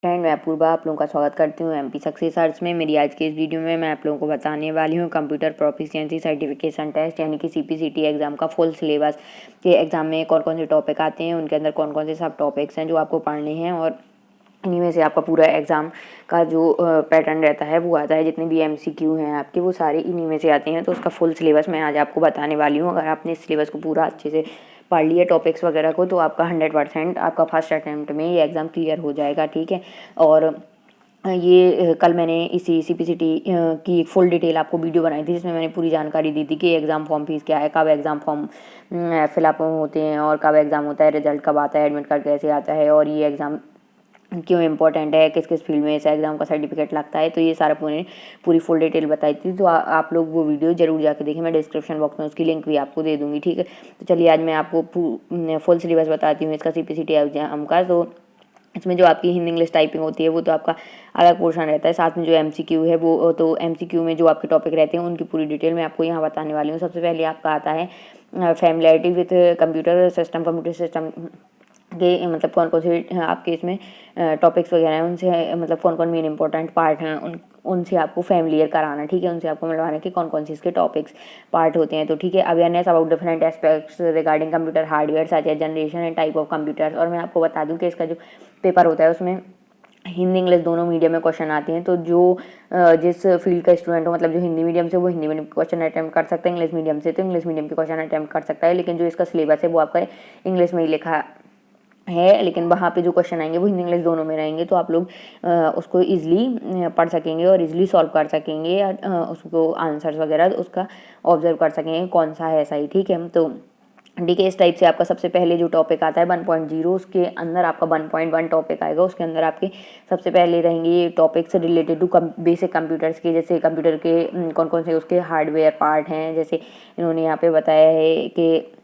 Friend, मैं अपूर्वा आप लोगों का स्वागत करती हूँ एमपी सक्सेस सर्च में। मेरी आज के इस वीडियो में मैं आप लोगों को बताने वाली हूँ कंप्यूटर प्रोफिशिएंसी सर्टिफिकेशन टेस्ट यानी कि सीपीसीटी एग्जाम का फुल सिलेबस के एग्जाम में कौन कौन से टॉपिक आते हैं, उनके अंदर कौन कौन से सब टॉपिक्स हैं जो आपको पढ़ने हैं और इन्हीं में से आपका पूरा एग्ज़ाम का जो पैटर्न रहता है वो आता है। जितने भी एमसीक्यू हैं आपके वो सारे इन्हीं में से आते हैं। तो उसका फुल सिलेबस मैं आज आपको बताने वाली हूँ। अगर आपने इस सिलेबस को पूरा अच्छे से पढ़ लिया टॉपिक्स वगैरह को तो आपका 100% आपका फर्स्ट अटैम्प्ट में ये एग्ज़ाम क्लियर हो जाएगा, ठीक है। और ये कल मैंने इसी सीपीसीटी की एक फुल डिटेल आपको वीडियो बनाई थी जिसमें मैंने पूरी जानकारी दी थी कि एग्ज़ाम फॉर्म फीस क्या है, कब एग्ज़ाम फॉर्म फिलअप होते हैं और कब एग्ज़ाम होता है, रिजल्ट कब आता है, एडमिट कार्ड कैसे आता है और ये एग्ज़ाम क्यों इंपॉर्टेंट है, किस किस फील्ड में इस एग्ज़ाम का सर्टिफिकेट लगता है। तो ये सारा पूरी फुल डिटेल बताई थी। तो आप लोग वो वीडियो जरूर जाके देखें। मैं डिस्क्रिप्शन बॉक्स में उसकी लिंक भी आपको दे दूँगी, ठीक है। तो चलिए आज मैं आपको फुल सिलेबस बताती हूँ इसका सीपीसीटी एग्जाम का। तो इसमें जो आपकी हिंदी इंग्लिश टाइपिंग होती है वो तो आपका अलग पोर्शन रहता है। साथ में जो एमसीक्यू है वो तो एमसीक्यू में जो आपके टॉपिक रहते हैं उनकी पूरी डिटेल मैं आपको यहाँ बताने वाली हूँ। सबसे पहले आपका आता है फैमिलियरिटी विथ कंप्यूटर सिस्टम के मतलब कौन कौन से आपके इसमें टॉपिक्स वगैरह हैं, उनसे मतलब कौन कौन मेन इंपॉर्टेंट पार्ट हैं उनसे आपको फैमिलियर कराना, ठीक है। उनसे आपको मिलवाना कि कौन कौन से इसके टॉपिक्स पार्ट होते हैं। तो ठीक है, awareness about different aspects regarding computer hardware such age generation and type of computers. और मैं आपको बता दूं कि इसका जो पेपर होता है उसमें हिंदी इंग्लिश दोनों मीडियम में क्वेश्चन आते हैं। तो जो जिस फील्ड का स्टूडेंट हो मतलब जो हिंदी मीडियम से वो हिंदी मीडियम के क्वेश्चन अटैम्प्ट कर सकता है, इंग्लिश मीडियम से तो इंग्लिश मीडियम के क्वेश्चन अटैम्प्ट कर सकता है। लेकिन जो इसका सिलेबस है वो आपका इंग्लिश में ही लिखा है, लेकिन वहाँ पे जो क्वेश्चन आएंगे वो हिंदी इंग्लिश दोनों में रहेंगे। तो आप लोग उसको ईजिली पढ़ सकेंगे और ईजिली सॉल्व कर सकेंगे, उसको आंसर्स वगैरह उसका ऑब्जर्व कर सकेंगे कौन सा है सही, ठीक है। तो ठीक है, इस टाइप से आपका सबसे पहले जो टॉपिक आता है 1.0 उसके अंदर आपका 1.1 टॉपिक आएगा। उसके अंदर आपके सबसे पहले रहेंगे ये topics related to basic computers के, जैसे कंप्यूटर के कौन कौन से उसके हार्डवेयर पार्ट हैं। जैसे इन्होंने यहाँ पे बताया है कि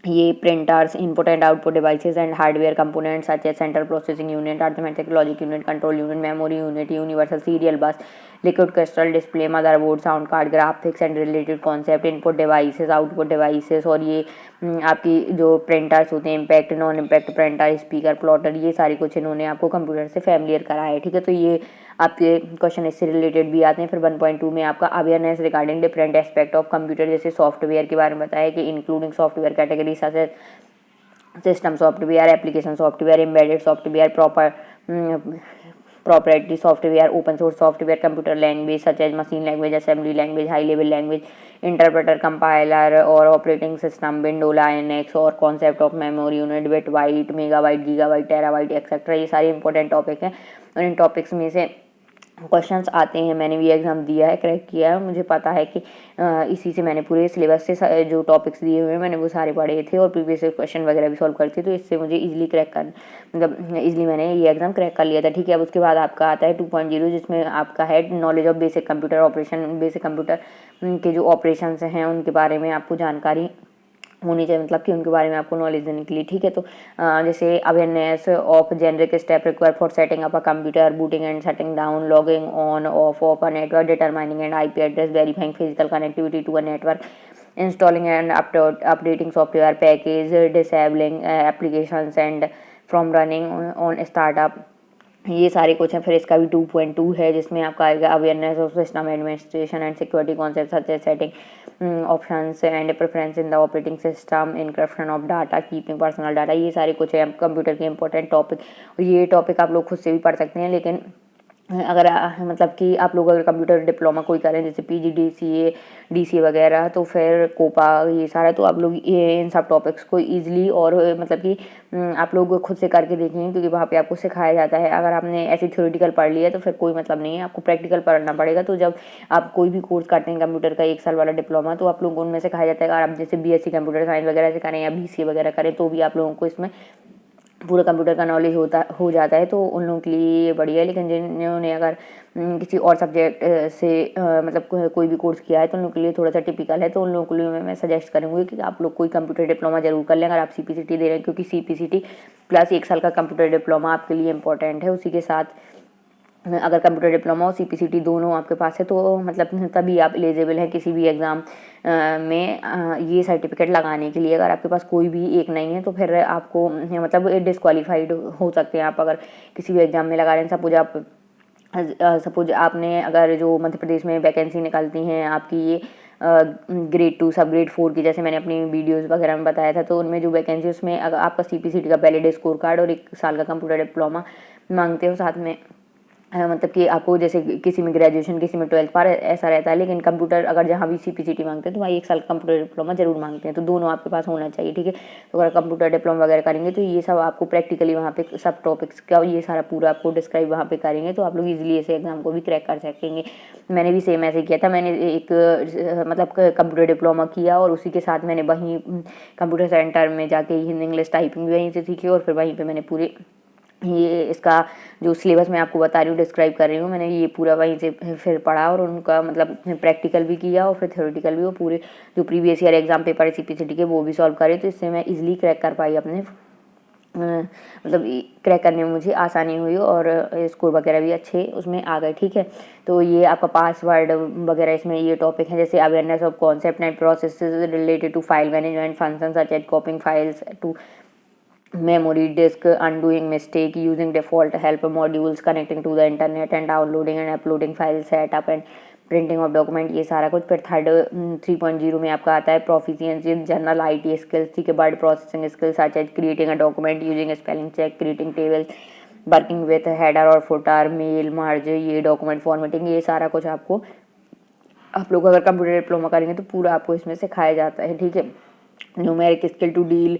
ये printers input and output devices and hardware components such as central processing unit, arithmetic logic unit, control unit, memory unit, universal serial bus, liquid crystal display, motherboard, sound card, graphics and related concept, input devices, output devices. और ये आपकी जो printers होते हैं impact non impact printer, speaker, plotter, ये सारी कुछ इन्होंने आपको कंप्यूटर से फैमिलियर कराया है, ठीक है। तो ये आपके क्वेश्चन इससे रिलेटेड भी आते हैं। फिर 1.2 में आपका awareness regarding different aspect of computer, जैसे सॉफ्टवेयर के बारे में बताया कि including software category such as system software, application software, embedded software, proprietary software, open source software, computer language such as machine language, assembly language, high level language, interpreter, compiler और operating system, window, linux और concept of memory unit, bit, byte, megabyte, gigabyte, terabyte, etc. ये सारे important topic हैं और इन topics में से questions आते हैं। मैंने भी एग्ज़ाम दिया है, क्रैक किया है, मुझे पता है कि इसी से मैंने पूरे सिलेबस से जो टॉपिक्स दिए हुए हैं मैंने वो सारे पढ़े थे और प्रीवियस क्वेश्चन वगैरह भी सॉल्व करती, तो इससे मुझे इजीली क्रैक कर मतलब इजीली मैंने ये एग्ज़ाम क्रैक कर लिया था, ठीक है। अब उसके बाद आपका आता है 2.0 जिसमें आपका है knowledge of basic computer operation, basic computer के जो ऑपरेशन हैं उनके बारे में आपको जानकारी होनी चाहिए, मतलब कि उनके बारे में आपको नॉलेज देने के लिए, ठीक है। तो जैसे awareness of generic step require for setting up a computer, booting and setting down, logging on off a network, determining and IP address, verifying physical connectivity to a network, installing and updating software package, disabling applications and from running on startup, ये सारे कुछ हैं। फिर इसका भी 2.2 है जिसमें आपका आएगा awareness of system administration and security concept such as setting options and preference in the operating system, encryption of data, keeping personal data, ये सारे कुछ है कंप्यूटर के इंपॉर्टेंट टॉपिक। ये टॉपिक आप लोग खुद से भी पढ़ सकते हैं, लेकिन अगर मतलब कि आप लोग अगर कंप्यूटर डिप्लोमा कोई करें जैसे पीजीडीसीए डीसीए वगैरह तो फिर कोपा ये सारा, तो आप लोग ये इन सब टॉपिक्स को इजीली और मतलब कि आप लोग खुद से करके देखेंगे क्योंकि वहाँ पे आपको सिखाया जाता है। अगर आपने ऐसे थ्योरेटिकल पढ़ लिया तो फिर कोई मतलब नहीं है, आपको प्रैक्टिकल पढ़ना पड़ेगा। तो जब आप कोई भी कोर्स करते हैं कंप्यूटर का 1 साल वाला डिप्लोमा तो आप लोगों उनमें सिखाया जाता है। अगर आप जैसे बीएससी कंप्यूटर साइंस वगैरह से करें या बीसीए वगैरह करें तो भी आप लोगों को इसमें पूरा कंप्यूटर का नॉलेज हो जाता है, तो उन लोगों के लिए ये बढ़िया है। लेकिन जिन्होंने अगर किसी और सब्जेक्ट से मतलब कोई भी कोर्स किया है तो उन लोगों के लिए थोड़ा सा टिपिकल है, तो उन लोगों के लिए मैं सजेस्ट करूँगी कि आप लोग कोई कंप्यूटर डिप्लोमा जरूर कर लें अगर आप सीपीसीटी दे रहे हैं, क्योंकि सीपीसीटी प्लस 1 साल का कंप्यूटर डिप्लोमा आपके लिए इंपॉर्टेंट है। उसी के साथ अगर कंप्यूटर डिप्लोमा और सीपीसीटी दोनों आपके पास है तो मतलब तभी आप एलिजिबल हैं किसी भी एग्ज़ाम में ये सर्टिफिकेट लगाने के लिए। अगर आपके पास कोई भी एक नहीं है तो फिर आपको मतलब डिस्क्वालीफाइड हो सकते हैं आप अगर किसी भी एग्ज़ाम में लगा रहे हैं। सपोज आपने अगर जो मध्य प्रदेश में वैकेंसी निकलती हैं आपकी ये ग्रेड 2 सब ग्रेड 4 की, जैसे मैंने अपनी वीडियोस वगैरह में बताया था, तो उनमें जो वैकेंसी उसमें अगर आपका सीपीसीटी का वैलिड स्कोर कार्ड और 1 साल का कंप्यूटर डिप्लोमा मांगते हो साथ में। मतलब कि आपको जैसे किसी में ग्रेजुएशन किसी में 12th पार ऐसा रहता है, लेकिन कंप्यूटर अगर जहाँ भी सीपीसीटी मांगते हैं तो वहाँ 1 साल कंप्यूटर डिप्लोमा जरूर मांगते हैं, तो दोनों आपके पास होना चाहिए, ठीक है। तो अगर कंप्यूटर डिप्लोमा वगैरह करेंगे तो ये सब आपको प्रैक्टिकली वहाँ पे सब टॉपिक्स का ये सारा पूरा आपको डिस्क्राइब वहाँ पे करेंगे, तो आप लोग ईजिली ऐसे एग्जाम को भी क्रैक कर सकेंगे। मैंने भी सेम ऐसे किया था, मैंने एक मतलब कंप्यूटर डिप्लोमा किया और उसी के साथ मैंने वहीं कंप्यूटर सेंटर में जाके हिंदी इंग्लिश टाइपिंग भी वहीं से सीखी और फिर वहीं पर मैंने पूरे ये इसका जो सिलेबस मैं आपको बता रही हूँ डिस्क्राइब कर रही हूँ, मैंने ये पूरा वहीं से फिर पढ़ा और उनका मतलब प्रैक्टिकल भी किया और फिर थ्योरेटिकल भी, वो पूरे जो प्रीवियस ईयर एग्जाम पेपर है सीपीसीटी के वो भी सॉल्व करे, तो इससे मैं इजीली क्रैक कर पाई अपने मतलब क्रैक करने में मुझे आसानी हुई और स्कोर वगैरह भी अच्छे उसमें आ गए, ठीक है। तो ये आपका पासवर्ड वगैरह इसमें ये टॉपिक है, जैसे awareness of concept and processes related to file management function such as copying files to memory disk, undoing mistake, using default help modules, connecting to the internet and downloading and uploading file setup and printing of document, ये सारा कुछ। फिर third 3.0 में आपका आता है proficiency in general IT skills, ठीक है। Word processing skills such as creating a document using spelling check, creating tables, working with header और फुटर, मेल मर्ज, ये डॉक्यूमेंट फॉर्मेटिंग, ये सारा कुछ आपको आप लोग अगर कंप्यूटर डिप्लोमा करेंगे तो पूरा आपको इसमें सिखाया जाता है, ठीक है। Numeric skill to deal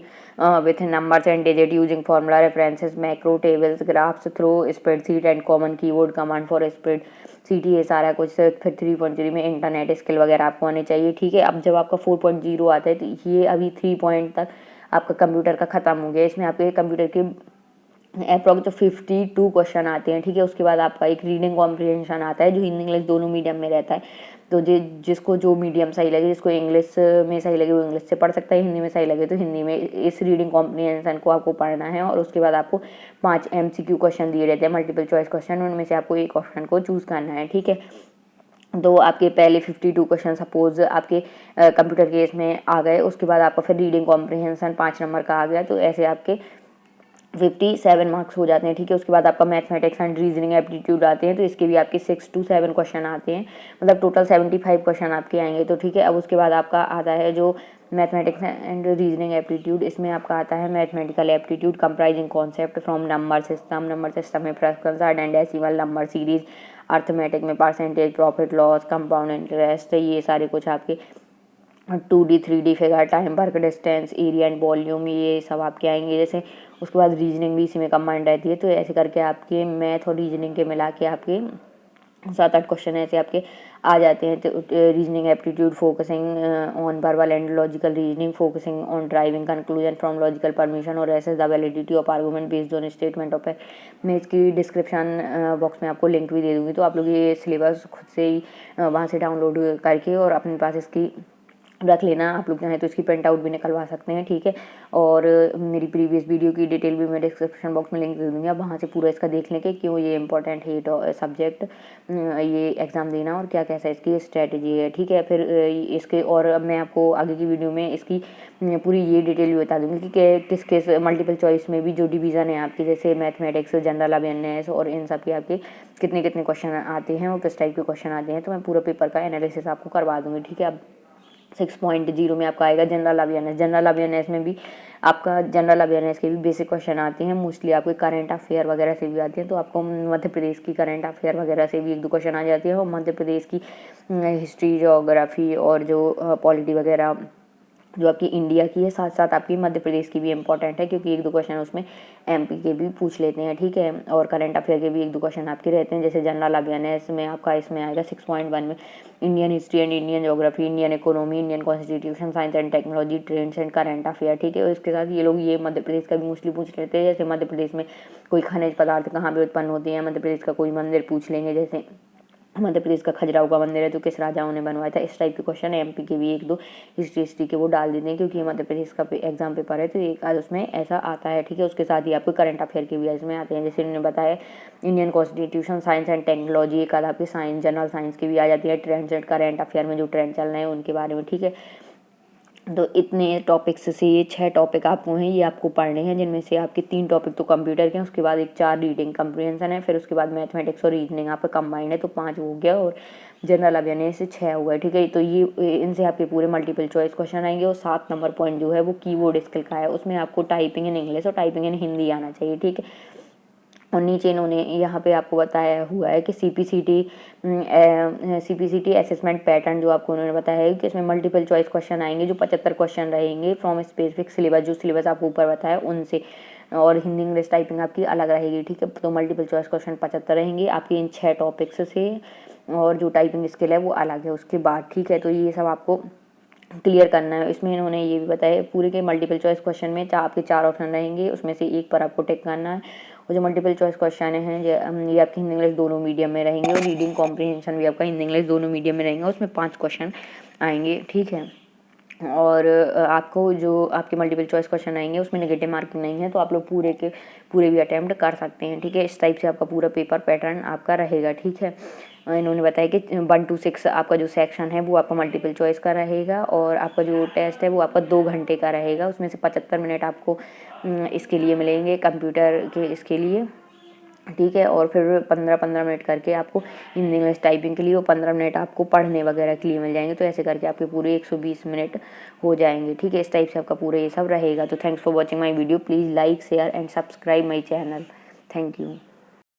with numbers and digit using formula references, macro tables, graphs through spreadsheet and common keyboard command for spreadsheet, ये सारा कुछ। फिर 3.0 में इंटरनेट स्किल वगैरह आपको आने चाहिए, ठीक है। अब जब आपका 4.0 आता है तो ये अभी 3 पॉइंट तक आपका कंप्यूटर का खत्म हो गया। इसमें आपके कंप्यूटर के अप्रॉक्स तो 52 क्वेश्चन आते हैं, ठीक है। उसके बाद आपका एक रीडिंग कॉम्प्रिहेंशन आता है जो हिंदी इंग्लिश दोनों मीडियम में रहता है, तो जिसको जो मीडियम सही लगे, जिसको इंग्लिश में सही लगे वो इंग्लिश से पढ़ सकता है, हिंदी में सही लगे तो हिंदी में इस रीडिंग कॉम्प्रिहेंशन को आपको पढ़ना है। और उसके बाद आपको 5 MCQ क्वेश्चन दिए रहते हैं, मल्टीपल चॉइस क्वेश्चन, उनमें से आपको एक क्वेश्चन को चूज़ करना है, ठीक है। तो आपके पहले 52 क्वेश्चन सपोज आपके कंप्यूटर के इसमें आ गए, उसके बाद आपका फिर रीडिंग कॉम्प्रिहेंशन 5 नंबर का आ गया, तो ऐसे आपके 57 मार्क्स हो जाते हैं, ठीक है। उसके बाद आपका मैथमेटिक्स एंड रीजनिंग एप्टीट्यूड आते हैं, तो इसके भी आपके 6 to 7 क्वेश्चन आते हैं, मतलब टोटल 75 क्वेश्चन आपके आएंगे, तो ठीक है। अब उसके बाद आपका आता है जो मैथमेटिक्स एंड रीजनिंग एप्टीट्यूड, इसमें आपका आता है mathematical aptitude comprising concept from number system में fractions and decimal number series, arithmetic में percentage, profit loss, compound interest, ये सारे कुछ आपके 2D 3D figure, time work distance, area and volume, ये सब आपके आएंगे जैसे। उसके बाद रीजनिंग भी इसी में कंबाइंड रहती है, तो ऐसे करके आपके मैथ और रीजनिंग के मिला के आपके 7-8 क्वेश्चन ऐसे आपके आ जाते हैं। तो reasoning aptitude focusing on verbal and logical reasoning, focusing on driving conclusion from logical permission और assess the validity of argument based on statement of. मैं इसकी डिस्क्रिप्शन बॉक्स में आपको लिंक भी दे दूँगी, तो आप लोग ये सिलेबस खुद से ही वहाँ से डाउनलोड करके और अपने पास इसकी रख लेना। आप लोग चाहें तो इसकी प्रिंट आउट भी निकलवा सकते हैं, ठीक है। और मेरी प्रीवियस वीडियो की डिटेल भी मैं डिस्क्रिप्शन बॉक्स में लिंक दे दूँगी, आप वहाँ से पूरा इसका देख लें कि क्यों ये इंपॉर्टेंट है ये सब्जेक्ट, ये एग्ज़ाम देना और क्या कैसा इसकी स्ट्रैटेजी है, ठीक है। फिर इसके और मैं आपको आगे की वीडियो में इसकी पूरी ये डिटेल भी बता दूँगी कि किस किस मल्टीपल चॉइस में भी जो डिवीज़न है आपकी, जैसे मैथमेटिक्स, जनरल अवेयरनेस और इन सब के आपके कितने कितने क्वेश्चन आते हैं और किस टाइप के क्वेश्चन आते हैं, तो मैं पूरा पेपर का एनालिसिस आपको करवा दूँगी, ठीक है। अब 6.0 में आपका आएगा जनरल अवेयरनेस। जनरल अवेयरनेस में भी आपका जनरल अवेयरनेस के भी बेसिक क्वेश्चन आते हैं, मोस्टली आपके करंट अफेयर वगैरह से भी आते हैं, तो आपको मध्य प्रदेश की करंट अफेयर वगैरह से भी 1-2 क्वेश्चन आ जाते हैं और मध्य प्रदेश की हिस्ट्री, ज्योग्राफी और जो पॉलिटी वगैरह जो आपकी इंडिया की है, साथ साथ आपकी मध्य प्रदेश की भी इंपॉर्टेंट है, क्योंकि 1-2 क्वेश्चन उसमें एमपी के भी पूछ लेते हैं, ठीक है। और करंट अफेयर के भी 1-2 क्वेश्चन आपके रहते हैं, जैसे जनरल अवेयरनेस में आपका इसमें आएगा 6.1 में Indian history and Indian geography, Indian economy, Indian constitution, science and technology, trends and current affair, ठीक है। और इसके साथ ये लोग ये मध्य प्रदेश का भी मोस्टली पूछ लेते हैं, जैसे मध्य प्रदेश में कोई खनिज पदार्थ कहाँ पर उत्पन्न होते हैं, मध्य प्रदेश का कोई मंदिर पूछ लेंगे, जैसे मध्य प्रदेश का खजुराहो का मंदिर है तो किस राजाओं ने बनवाया था। इस टाइप के क्वेश्चन एमपी के भी 1-2 हिस्ट्री के वो डाल देते हैं, क्योंकि ये मध्य प्रदेश का एग्जाम पेपर है तो एक आज उसमें ऐसा आता है, ठीक है। उसके साथ ही आपको करंट अफेयर के भी इसमें आते हैं, जैसे उन्होंने बताया Indian constitution, science and technology, एक आध आपकी साइंस जनरल साइंस की भी आ जाती है, ट्रेंड्स एंड करंट अफेयर में जो ट्रेंड चल रहे हैं उनके बारे में, ठीक है। तो इतने टॉपिक्स से ये 6 टॉपिक आपको हैं, ये आपको पढ़ने हैं, जिनमें से आपके 3 टॉपिक तो कंप्यूटर के हैं, उसके बाद एक 4 रीडिंग कम्प्रीहेंशन है, फिर उसके बाद मैथमेटिक्स और रीजनिंग आपका कंबाइंड है तो 5 हो गया, और जनरल अवेयरनेस से 6 हो गए, ठीक है। तो ये इनसे आपके पूरे मल्टीपल चॉइस क्वेश्चन आएंगे। और 7 नंबर पॉइंट जो है वो कीबोर्ड स्किल का है, उसमें आपको टाइपिंग इन इंग्लिश और टाइपिंग इन हिंदी आना चाहिए, ठीक है। और नीचे इन्होंने यहाँ पे आपको बताया हुआ है कि सीपीसीटी असेसमेंट पैटर्न जो आपको उन्होंने बताया है कि इसमें मल्टीपल चॉइस क्वेश्चन आएंगे, जो 75 क्वेश्चन रहेंगे फ्रॉम स्पेसिफिक सिलेबस, जो सिलेबस आपको ऊपर बताया उनसे, और हिंदी इंग्लिश टाइपिंग आपकी अलग रहेगी, ठीक है। तो मल्टीपल चॉइस क्वेश्चन 75 रहेंगे आपके इन 6 टॉपिक्स से, और जो टाइपिंग स्किल है वो अलग है उसके बाद, ठीक है। तो ये सब आपको क्लियर करना है। इसमें इन्होंने ये भी बताया पूरे के मल्टीपल चॉइस क्वेश्चन में आपके 4 ऑप्शन रहेंगे, उसमें से एक पर आपको टिक करना है। और जो मल्टीपल चॉइस क्वेश्चन हैं ये आपके हिंदी इंग्लिश दोनों मीडियम में रहेंगे, और रीडिंग कॉम्प्रीहेंशन भी आपका हिंदी इंग्लिश दोनों मीडियम में रहेंगे, उसमें 5 क्वेश्चन आएंगे, ठीक है। और आपको जो आपके मल्टीपल चॉइस क्वेश्चन आएंगे उसमें नेगेटिव मार्किंग नहीं है, तो आप लोग पूरे के पूरे भी अटैम्प्ट कर सकते हैं, ठीक है। इस टाइप से आपका पूरा पेपर पैटर्न आपका रहेगा, ठीक है। इन्होंने बताया कि 1 to 6 आपका जो सेक्शन है वो आपका मल्टीपल चॉइस का रहेगा, और आपका जो टेस्ट है वो आपका 2 घंटे का रहेगा, उसमें से 75 मिनट आपको इसके लिए मिलेंगे कंप्यूटर के इसके लिए, ठीक है। और फिर 15-15 मिनट करके आपको हिंदी इंग्लिश टाइपिंग के लिए, और 15 मिनट आपको पढ़ने वगैरह के लिए मिल जाएंगे, तो ऐसे करके आपके पूरे 120 मिनट हो जाएंगे, ठीक है। इस टाइप से आपका पूरा ये सब रहेगा। तो thanks for watching my video, please like share and subscribe my channel, thank you.